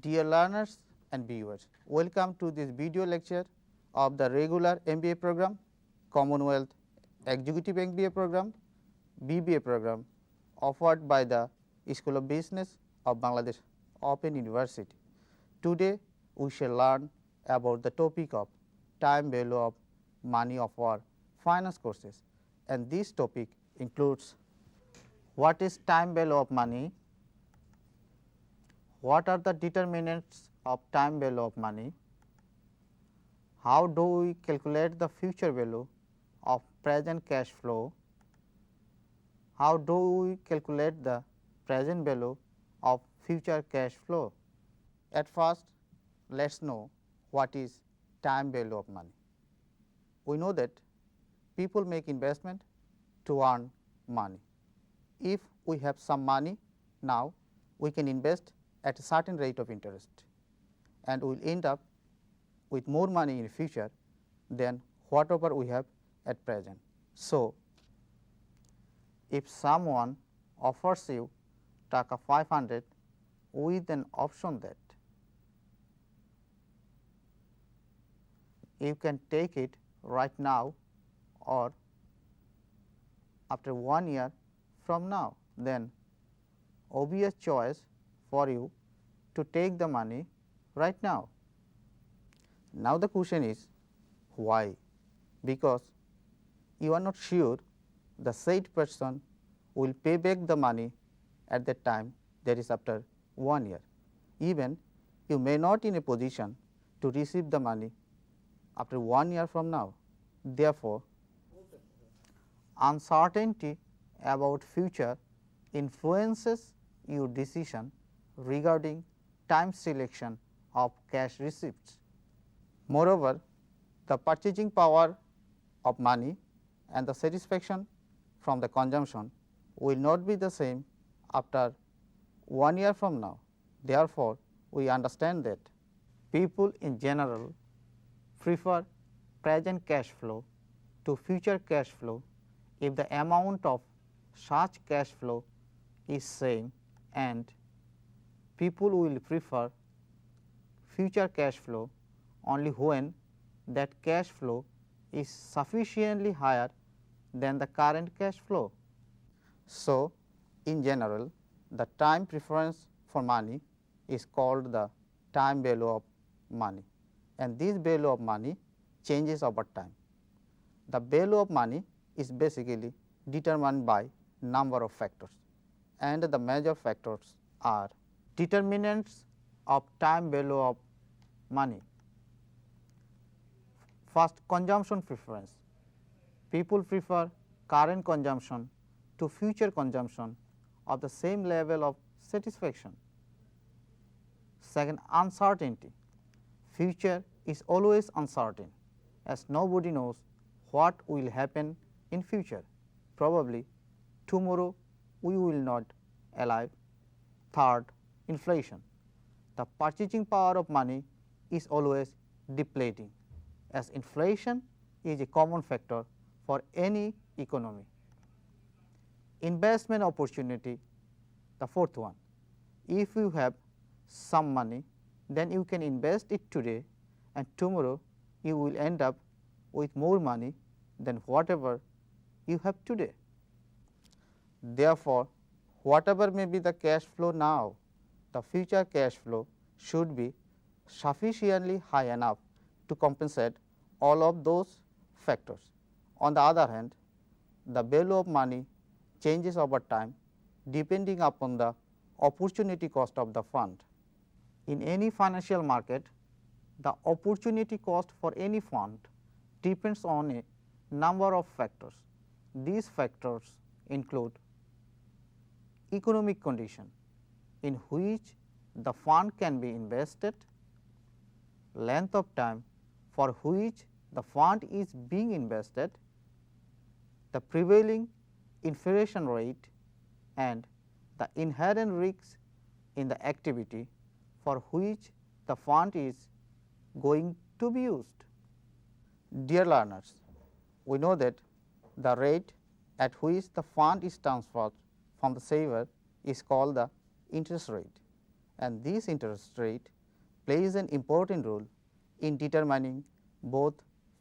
Dear learners and viewers, welcome to this video lecture of the regular MBA program, Commonwealth Executive MBA program, BBA program offered by the School of Business of Bangladesh Open University. Today we shall learn about the topic of time value of money of our finance courses, and this topic includes what is time value of money, what are the determinants of time value of money, how do we calculate the future value of present cash flow, how do we calculate the present value of future cash flow. At first, let us know what is time value of money. We know that people make investment to earn money. If we have some money now, we can invest at a certain rate of interest, and we will end up with more money in the future than whatever we have at present. So, if someone offers you taka 500 with an option that you can take it right now or after 1 year from now, then obvious choice for you to take the money right now. Now the question is why? Because you are not sure the said person will pay back the money at that time, that is after 1 year. Even you may not in a position to receive the money after 1 year from now. Therefore, uncertainty about future influences your decision regarding time selection of cash receipts. Moreover, the purchasing power of money and the satisfaction from the consumption will not be the same after 1 year from now. Therefore, we understand that people in general prefer present cash flow to future cash flow if the amount of such cash flow is same, and people will prefer future cash flow only when that cash flow is sufficiently higher than the current cash flow. So, in general, the time preference for money is called the time value of money, and this value of money changes over time. The value of money is basically determined by number of factors, and the major factors are determinants of time value of money. First, consumption preference. People prefer current consumption to future consumption of the same level of satisfaction. Second, uncertainty. Future is always uncertain, as nobody knows what will happen in future. Probably tomorrow we will not alive. Third, inflation. The purchasing power of money is always depleting, as inflation is a common factor for any economy. Investment opportunity, the fourth one. If you have some money, then you can invest it today, and tomorrow you will end up with more money than whatever you have today. Therefore, whatever may be the cash flow now, the future cash flow should be sufficiently high enough to compensate all of those factors. On the other hand, the value of money changes over time depending upon the opportunity cost of the fund. In any financial market, the opportunity cost for any fund depends on a number of factors. These factors include economic condition in which the fund can be invested, length of time for which the fund is being invested, the prevailing inflation rate, and the inherent risks in the activity for which the fund is going to be used. Dear learners, we know that the rate at which the fund is transferred from the saver is called the interest rate, and this interest rate plays an important role in determining both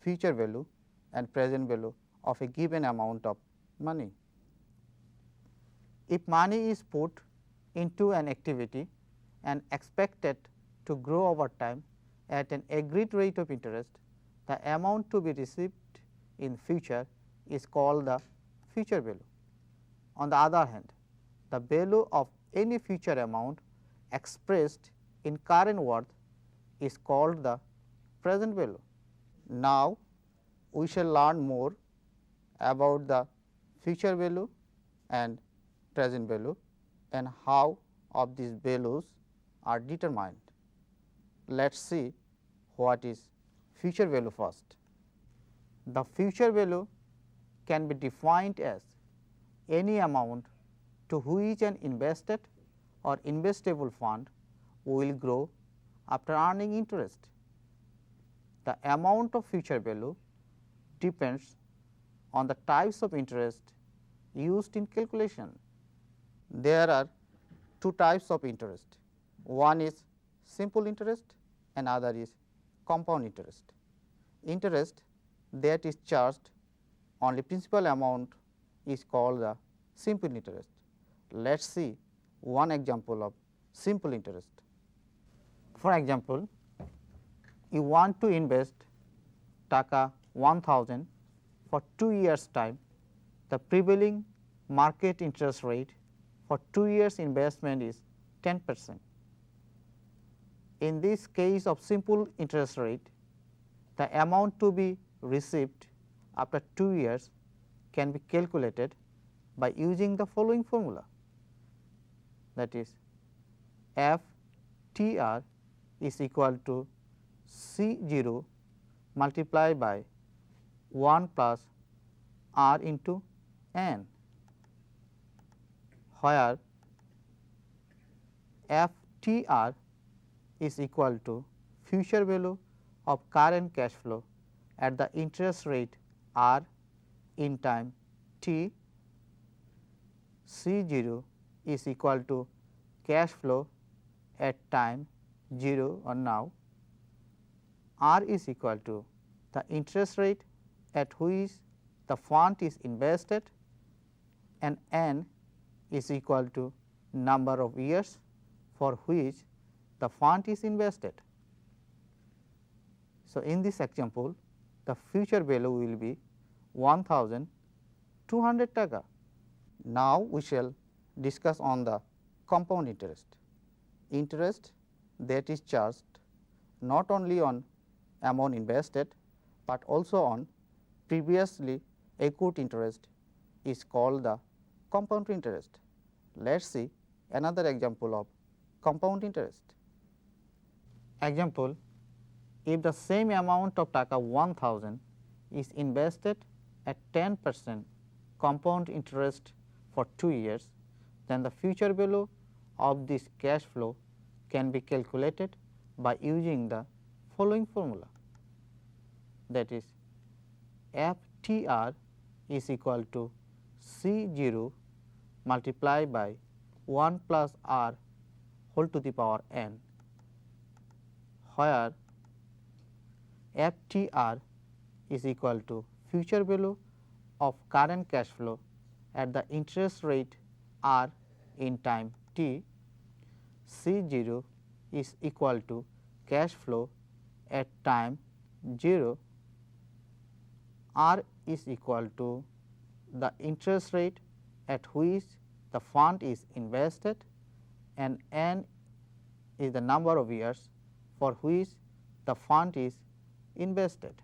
future value and present value of a given amount of money. If money is put into an activity and expected to grow over time at an agreed rate of interest, the amount to be received in future is called the future value. On the other hand, the value of any future amount expressed in current worth is called the present value. Now, we shall learn more about the future value and present value and how of these values are determined. Let us see what is future value first. The future value can be defined as any amount to which an invested or investable fund will grow after earning interest. The amount of future value depends on the types of interest used in calculation. There are two types of interest. One is simple interest and other is compound interest. Interest that is charged on the principal amount is called the simple interest. Let us see one example of simple interest. For example, you want to invest taka 1000 for 2 years time. The prevailing market interest rate for 2 years investment is 10%. In this case of simple interest rate, the amount to be received after 2 years can be calculated by using the following formula, that is FTR is equal to C0 multiplied by 1 plus R into N, where FTR is equal to future value of current cash flow at the interest rate R in time t, C0 is equal to cash flow at time 0 or now, R is equal to the interest rate at which the fund is invested, and N is equal to number of years for which the fund is invested. So, in this example, the future value will be 1200 taka. Now, we shall discuss on the compound interest. Interest that is charged not only on amount invested, but also on previously accrued interest is called the compound interest. Let us see another example of compound interest. Example, if the same amount of taka 1000 is invested at 10% compound interest for 2 years, then the future value of this cash flow can be calculated by using the following formula, that is FTR is equal to C0 multiplied by 1 plus R whole to the power n, where FTR is equal to future value of current cash flow at the interest rate r in time t. C0 is equal to cash flow at time 0, r is equal to the interest rate at which the fund is invested, and n is the number of years for which the fund is invested.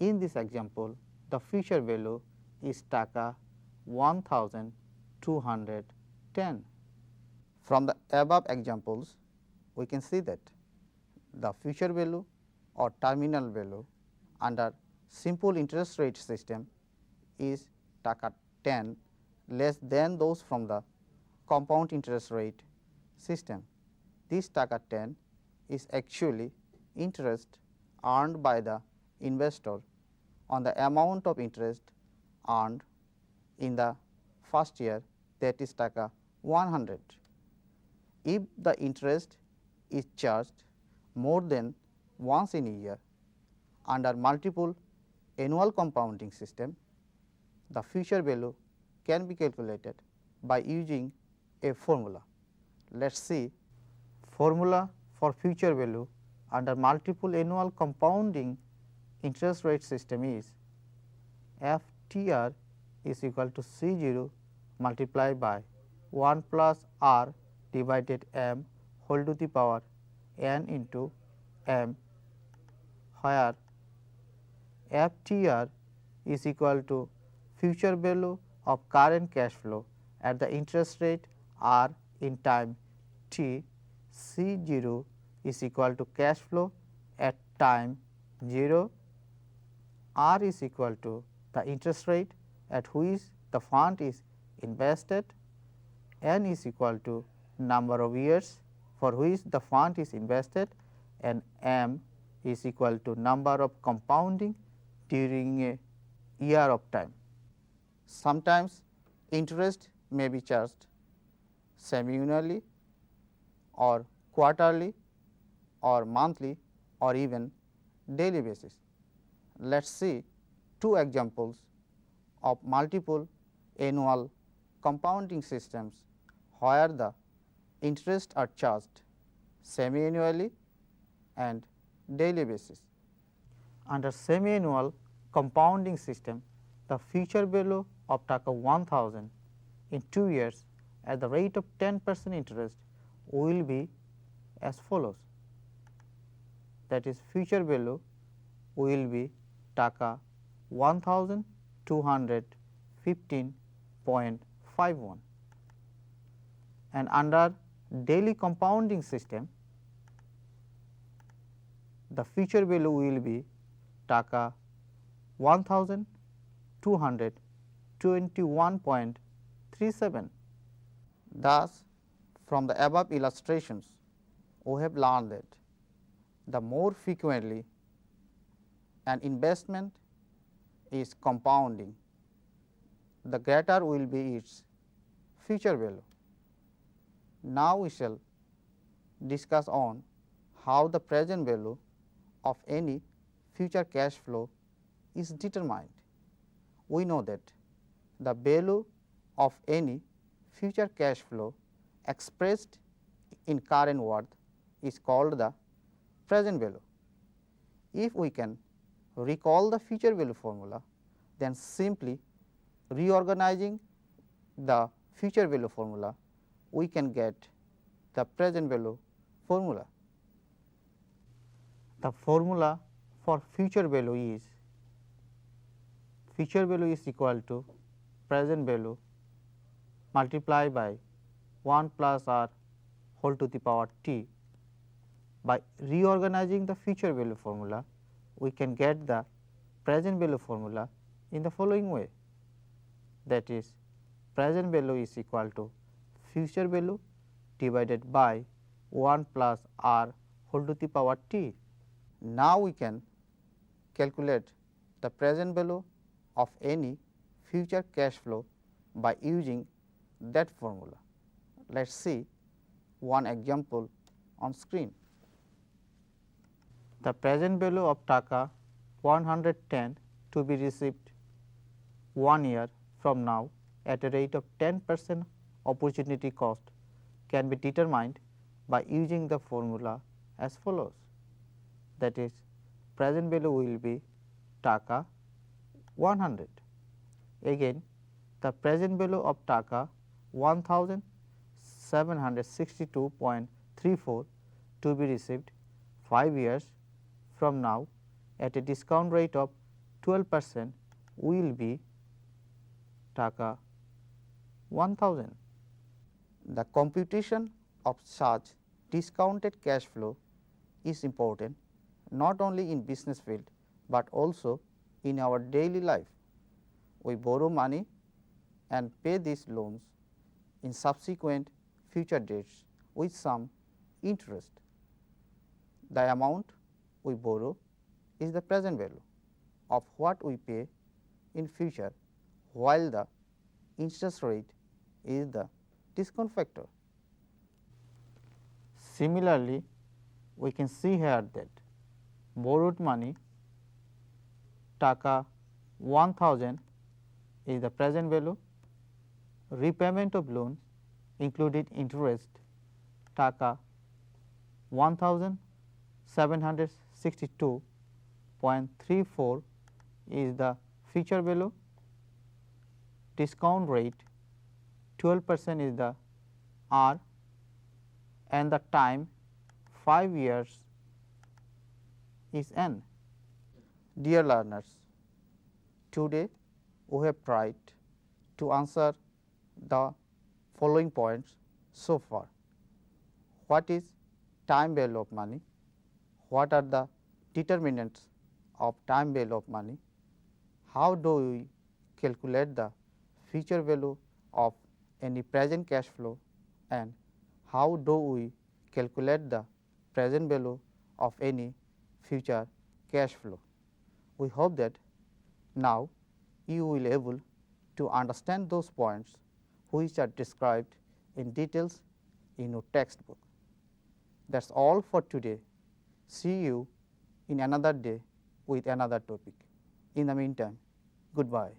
In this example, the future value is taka 1210. From the above examples, we can see that the future value or terminal value under simple interest rate system is taka 10 less than those from the compound interest rate system. This taka 10 is actually interest earned by the investor on the amount of interest earned in the first year, that is taka 100. If the interest is charged more than once in a year under multiple annual compounding system, the future value can be calculated by using a formula. Let us see formula for future value under multiple annual compounding interest rate system is FTR is equal to C0 multiplied by 1 plus R divided M whole to the power n into M, where FTR is equal to future value of current cash flow at the interest rate R in time t. C0 is equal to cash flow at time 0, R is equal to the interest rate at which the fund is invested, n is equal to number of years for which the fund is invested, and M is equal to number of compounding during a year of time. Sometimes interest may be charged semi-annually or quarterly or monthly or even daily basis. Let us see two examples of multiple annual compounding systems where the interest are charged semi-annually and daily basis. Under semi-annual compounding system, the future value of taka 1000 in 2 years at the rate of 10% interest will be as follows. That is, future value will be taka 1215.51, and under daily compounding system, the future value will be taka 1221.37. Thus, from the above illustrations, we have learned that the more frequently an investment is compounding, the greater will be its future value. Now, we shall discuss on how the present value of any future cash flow is determined. We know that the value of any future cash flow expressed in current worth is called the present value. If we can recall the future value formula, then simply reorganizing the future value formula, we can get the present value formula. The formula for future value is equal to present value multiplied by 1 plus r whole to the power t. By reorganizing the future value formula, we can get the present value formula in the following way. That is, present value is equal to future value divided by 1 plus r whole to the power t. Now, we can calculate the present value of any future cash flow by using that formula. Let us see one example on screen. The present value of taka 110 to be received 1 year from now at a rate of 10% opportunity cost can be determined by using the formula as follows. That is, present value will be taka 100. Again, the present value of taka 1762.34 to be received 5 years from now at a discount rate of 12% will be taka 1000. The computation of such discounted cash flow is important not only in business field, but also in our daily life. We borrow money and pay these loans in subsequent future dates with some interest. The amount we borrow is the present value of what we pay in future, while the interest rate is the discount factor. Similarly, we can see here that borrowed money taka 1000 is the present value, repayment of loan included interest taka 1762.34 is the future value, discount rate 12% is the R, and the time 5 years is N. Dear learners, today we have tried to answer the following points so far. What is time value of money? What are the determinants of time value of money? How do we calculate the future value of any present cash flow, and how do we calculate the present value of any future cash flow? We hope that now you will able to understand those points which are described in details in your textbook. That is all for today. See you in another day with another topic. In the meantime, goodbye.